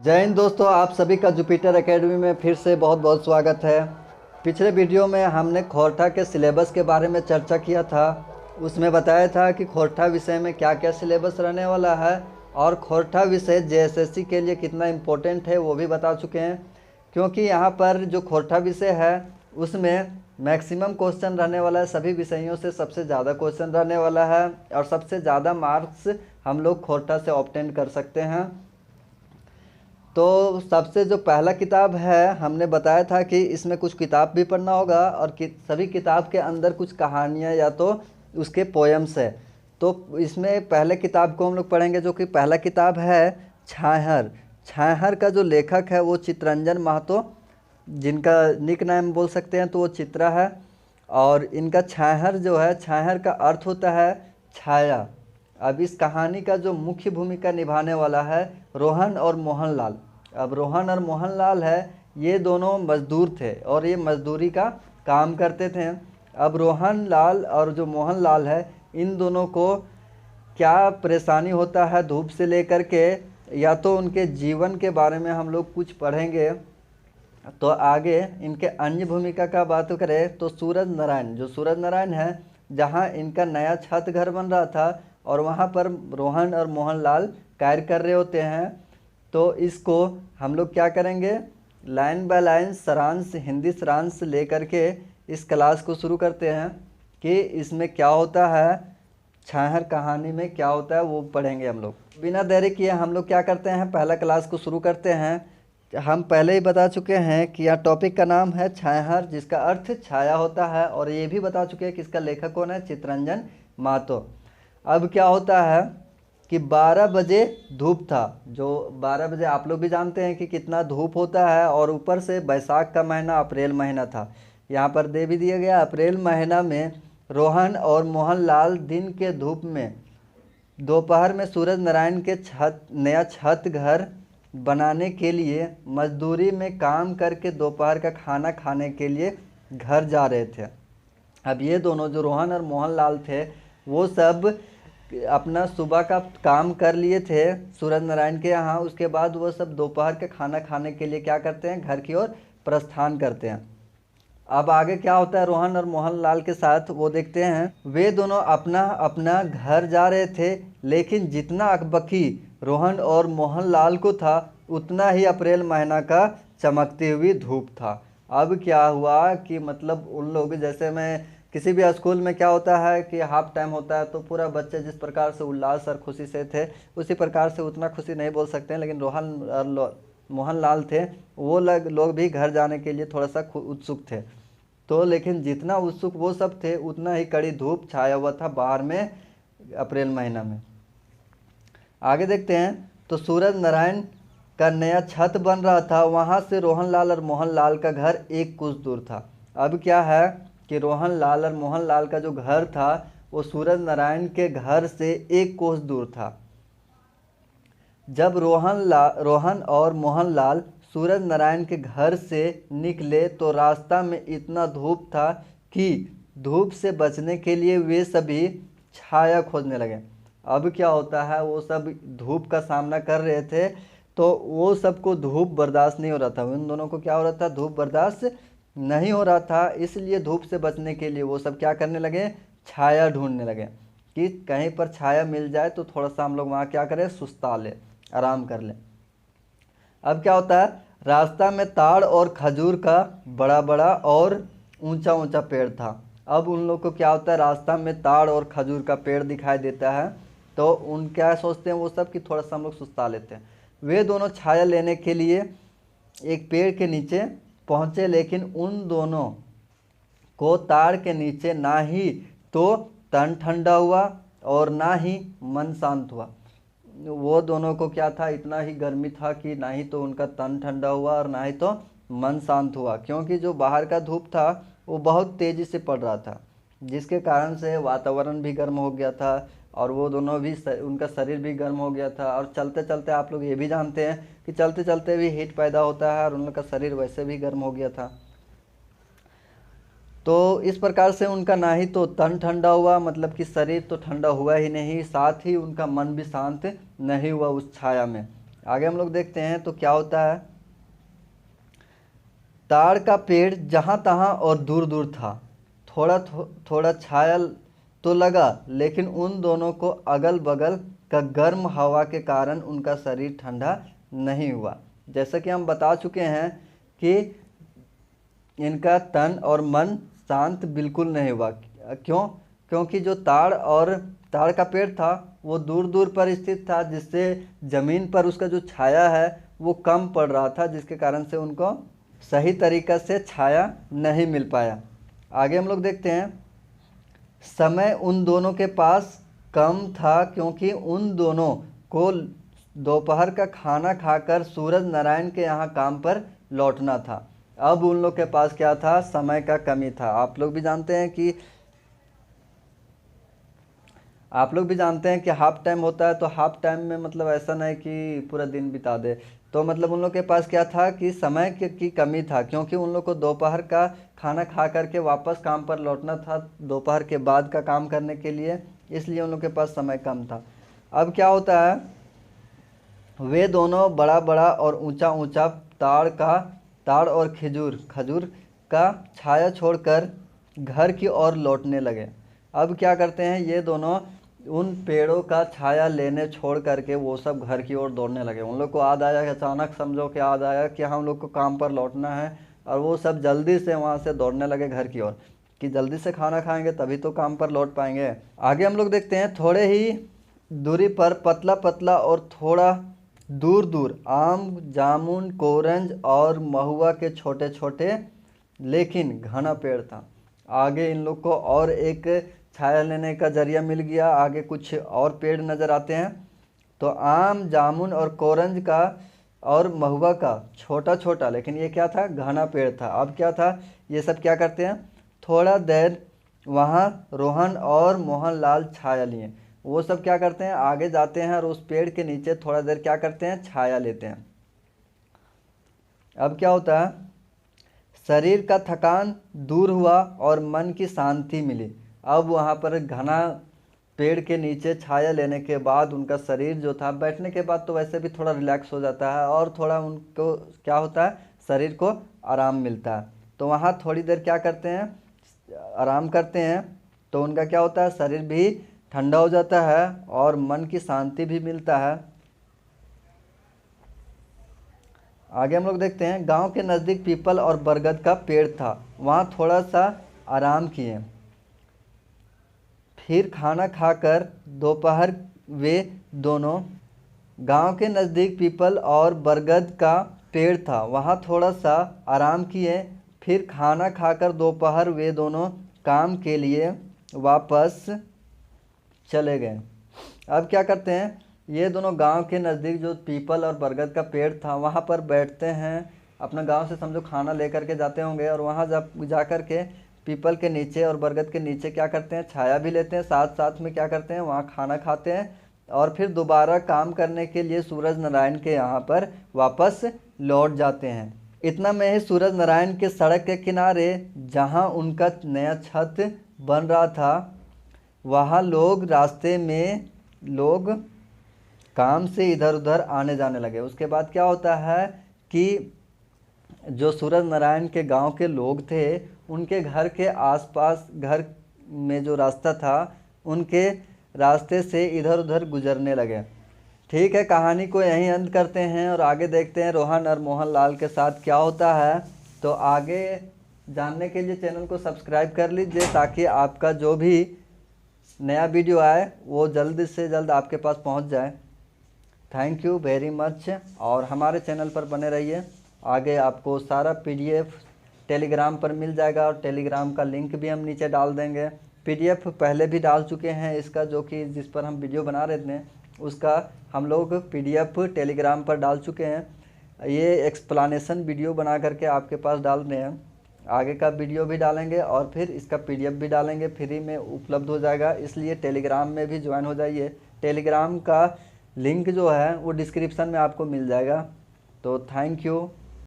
जय हिंद दोस्तों, आप सभी का जुपिटर एकेडमी में फिर से बहुत बहुत स्वागत है। पिछले वीडियो में हमने खोरठा के सिलेबस के बारे में चर्चा किया था। उसमें बताया था कि खोरठा विषय में क्या क्या सिलेबस रहने वाला है और खोरठा विषय जेएसएससी के लिए कितना इम्पोर्टेंट है वो भी बता चुके हैं। क्योंकि यहाँ पर जो खोरठा विषय है उसमें मैक्सिमम क्वेश्चन रहने वाला है, सभी विषयों से सबसे ज़्यादा क्वेश्चन रहने वाला है और सबसे ज़्यादा मार्क्स हम लोग खोरठा से ऑब्टेन कर सकते हैं। तो सबसे जो पहला किताब है, हमने बताया था कि इसमें कुछ किताब भी पढ़ना होगा और सभी किताब के अंदर कुछ कहानियाँ या तो उसके पोएम्स है। तो इसमें पहले किताब को हम लोग पढ़ेंगे, जो कि पहला किताब है छाहर। छाहर का जो लेखक है वो चितरंजन महतो, जिनका निक नाम बोल सकते हैं तो वो चित्रा है। और इनका छाहर जो है, छाहर का अर्थ होता है छाया। अब इस कहानी का जो मुख्य भूमिका निभाने वाला है रोहन और मोहनलाल। अब रोहन और मोहनलाल है, ये दोनों मजदूर थे और ये मजदूरी का काम करते थे। अब रोहन लाल और जो मोहनलाल है, इन दोनों को क्या परेशानी होता है धूप से लेकर के, या तो उनके जीवन के बारे में हम लोग कुछ पढ़ेंगे। तो आगे इनके अन्य भूमिका का बात करें तो सूरज नारायण, जो सूरज नारायण है, जहाँ इनका नया छत घर बन रहा था और वहाँ पर रोहन और मोहनलाल कार्य कर रहे होते हैं। तो इसको हम लोग क्या करेंगे, लाइन बाय लाइन सारांश, हिंदी सारांश ले करके इस क्लास को शुरू करते हैं कि इसमें क्या होता है, छाहर कहानी में क्या होता है वो पढ़ेंगे हम लोग। बिना देरी किए हम लोग क्या करते हैं, पहला क्लास को शुरू करते हैं। हम पहले ही बता चुके हैं कि यह टॉपिक का नाम है छाहर, जिसका अर्थ छाया होता है, और ये भी बता चुके हैं कि इसका लेखक कौन है, चितरंजन महतो। अब क्या होता है कि 12 बजे धूप था। जो 12 बजे आप लोग भी जानते हैं कि कितना धूप होता है, और ऊपर से बैसाख का महीना, अप्रैल महीना था। यहाँ पर दे भी दिया गया, अप्रैल महीना में रोहन और मोहनलाल दिन के धूप में दोपहर में सूरज नारायण के नया छत घर बनाने के लिए मजदूरी में काम करके दोपहर का खाना खाने के लिए घर जा रहे थे। अब ये दोनों जो रोहन और मोहनलाल थे, वो सब अपना सुबह का काम कर लिए थे सूरज नारायण के यहाँ। उसके बाद वो सब दोपहर का खाना खाने के लिए क्या करते हैं, घर की ओर प्रस्थान करते हैं। अब आगे क्या होता है रोहन और मोहनलाल के साथ, वो देखते हैं। वे दोनों अपना अपना घर जा रहे थे, लेकिन जितना अकबकी रोहन और मोहनलाल को था, उतना ही अप्रैल महीना का चमकती हुई धूप था। अब क्या हुआ कि मतलब उन लोग, जैसे मैं किसी भी स्कूल में क्या होता है कि हाफ टाइम होता है तो पूरा बच्चे जिस प्रकार से उल्लास और खुशी से थे, उसी प्रकार से उतना खुशी नहीं बोल सकते हैं, लेकिन रोहन और मोहनलाल थे, वो लोग भी घर जाने के लिए थोड़ा सा उत्सुक थे। तो लेकिन जितना उत्सुक वो सब थे, उतना ही कड़ी धूप छाया हुआ था बाहर में अप्रैल महीना में। आगे देखते हैं तो सूरज नारायण का नया छत बन रहा था, वहाँ से रोहनलाल और मोहनलाल का घर एक कुछ दूर था। अब क्या है कि रोहनलाल और मोहनलाल का जो घर था वो सूरज नारायण के घर से एक कोस दूर था। जब रोहन और मोहनलाल सूरज नारायण के घर से निकले तो रास्ता में इतना धूप था कि धूप से बचने के लिए वे सभी छाया खोजने लगे। अब क्या होता है, वो सब धूप का सामना कर रहे थे, तो वो सबको धूप बर्दाश्त नहीं हो रहा था। उन दोनों को क्या हो रहा था, धूप बर्दाश्त नहीं हो रहा था। इसलिए धूप से बचने के लिए वो सब क्या करने लगे, छाया ढूंढने लगे कि कहीं पर छाया मिल जाए तो थोड़ा सा हम लोग वहाँ क्या करें, सुस्ता ले, आराम कर ले। अब क्या होता है, रास्ता में ताड़ और खजूर का बड़ा बड़ा और ऊंचा ऊंचा पेड़ था। अब उन लोग को क्या होता है, रास्ता में ताड़ और खजूर का पेड़ दिखाई देता है, तो उन क्या सोचते हैं वो सब कि थोड़ा सा हम लोग सुस्ता लेते हैं। वे दोनों छाया लेने के लिए एक पेड़ के नीचे पहुंचे, लेकिन उन दोनों को ताड़ के नीचे ना ही तो तन ठंडा हुआ और ना ही मन शांत हुआ। वो दोनों को क्या था, इतना ही गर्मी था कि ना ही तो उनका तन ठंडा हुआ और ना ही तो मन शांत हुआ, क्योंकि जो बाहर का धूप था वो बहुत तेज़ी से पड़ रहा था, जिसके कारण से वातावरण भी गर्म हो गया था और वो दोनों भी उनका शरीर भी गर्म हो गया था। और चलते चलते आप लोग ये भी जानते हैं कि चलते चलते भी हीट पैदा होता है, और उन लोग का शरीर वैसे भी गर्म हो गया था। तो इस प्रकार से उनका ना ही तो तन ठंडा हुआ, मतलब कि शरीर तो ठंडा हुआ ही नहीं, साथ ही उनका मन भी शांत नहीं हुआ उस छाया में। आगे हम लोग देखते हैं तो क्या होता है। ताड़ का पेड़ जहाँ तहाँ और दूर दूर था, थोड़ा छाया तो लगा, लेकिन उन दोनों को अगल बगल का गर्म हवा के कारण उनका शरीर ठंडा नहीं हुआ। जैसा कि हम बता चुके हैं कि इनका तन और मन शांत बिल्कुल नहीं हुआ। क्यों? क्योंकि जो ताड़ का पेड़ था वो दूर दूर पर स्थित था, जिससे ज़मीन पर उसका जो छाया है वो कम पड़ रहा था, जिसके कारण से उनको सही तरीक़ा से छाया नहीं मिल पाया। आगे हम लोग देखते हैं। समय उन दोनों के पास कम था, क्योंकि उन दोनों को दोपहर का खाना खाकर सूरज नारायण के यहाँ काम पर लौटना था। अब उन लोग के पास क्या था? समय का कमी था। आप लोग भी जानते हैं कि हाफ टाइम होता है, तो हाफ टाइम में मतलब ऐसा नहीं कि पूरा दिन बिता दे। तो मतलब उन लोग के पास क्या था कि समय की कमी था, क्योंकि उन लोग को दोपहर का खाना खा करके वापस काम पर लौटना था, दोपहर के बाद का काम करने के लिए, इसलिए उन लोग के पास समय कम था। अब क्या होता है, वे दोनों बड़ा बड़ा और ऊंचा ऊंचा ताड़ और खजूर का छाया छोड़कर घर की ओर लौटने लगे। अब क्या करते हैं ये दोनों, उन पेड़ों का छाया लेने छोड़ करके वो सब घर की ओर दौड़ने लगे। उन लोग को याद आया कि अचानक समझो कि याद आया कि हम लोग को काम पर लौटना है, और वो सब जल्दी से वहाँ से दौड़ने लगे घर की ओर, कि जल्दी से खाना खाएंगे तभी तो काम पर लौट पाएंगे। आगे हम लोग देखते हैं। थोड़े ही दूरी पर पतला पतला और थोड़ा दूर दूर आम, जामुन, कोरंज और महुआ के छोटे छोटे लेकिन घना पेड़ था। आगे इन लोग को और एक छाया लेने का जरिया मिल गया। आगे कुछ और पेड़ नज़र आते हैं। तो आम, जामुन और कोरंज का और महुआ का छोटा छोटा, लेकिन ये क्या था? घना पेड़ था। अब क्या था, ये सब क्या करते हैं, थोड़ा देर वहाँ रोहन और मोहनलाल छाया लिए। वो सब क्या करते हैं, आगे जाते हैं और उस पेड़ के नीचे थोड़ा देर क्या करते हैं, छाया लेते हैं। अब क्या होता है, शरीर का थकान दूर हुआ और मन की शांति मिली। अब वहाँ पर घना पेड़ के नीचे छाया लेने के बाद उनका शरीर जो था, बैठने के बाद तो वैसे भी थोड़ा रिलैक्स हो जाता है, और थोड़ा उनको क्या होता है, शरीर को आराम मिलता है। तो वहाँ थोड़ी देर क्या करते हैं, आराम करते हैं। तो उनका क्या होता है, शरीर भी ठंडा हो जाता है और मन की शांति भी मिलता है। आगे हम लोग देखते हैं। गांव के नज़दीक पीपल और बरगद का पेड़ था, वहाँ थोड़ा सा आराम किए। फिर खाना खाकर दोपहर वे दोनों, गांव के नज़दीक पीपल और बरगद का पेड़ था, वहाँ थोड़ा सा आराम किए। फिर खाना खाकर दोपहर वे दोनों काम के लिए वापस चले गए। अब क्या करते हैं, ये दोनों गांव के नज़दीक जो पीपल और बरगद का पेड़ था वहाँ पर बैठते हैं। अपना गांव से समझो खाना लेकर के जाते होंगे, और वहाँ जा कर के पीपल के नीचे और बरगद के नीचे क्या करते हैं, छाया भी लेते हैं, साथ साथ में क्या करते हैं, वहाँ खाना खाते हैं, और फिर दोबारा काम करने के लिए सूरज नारायण के यहाँ पर वापस लौट जाते हैं। इतना में ही सूरज नारायण के सड़क के किनारे जहाँ उनका नया छत बन रहा था, वहाँ रास्ते में लोग काम से इधर उधर आने जाने लगे। उसके बाद क्या होता है कि जो सूरज नारायण के गांव के लोग थे, उनके घर के आसपास, घर में जो रास्ता था, उनके रास्ते से इधर उधर गुजरने लगे। ठीक है, कहानी को यहीं अंत करते हैं और आगे देखते हैं रोहन और मोहनलाल के साथ क्या होता है। तो आगे जानने के लिए चैनल को सब्सक्राइब कर लीजिए, ताकि आपका जो भी नया वीडियो आए वो जल्द से जल्द आपके पास पहुंच जाए। थैंक यू वेरी मच, और हमारे चैनल पर बने रहिए। आगे आपको सारा PDF टेलीग्राम पर मिल जाएगा, और टेलीग्राम का लिंक भी हम नीचे डाल देंगे। PDF पहले भी डाल चुके हैं इसका, जो कि जिस पर हम वीडियो बना रहे थे उसका हम लोग PDF टेलीग्राम पर डाल चुके हैं। ये एक्सप्लानेशन वीडियो बना करके आपके पास डाल रहे हैं। आगे का वीडियो भी डालेंगे और फिर इसका PDF भी डालेंगे, फ्री में उपलब्ध हो जाएगा। इसलिए टेलीग्राम में भी ज्वाइन हो जाइए। टेलीग्राम का लिंक जो है वो डिस्क्रिप्शन में आपको मिल जाएगा। तो थैंक यू।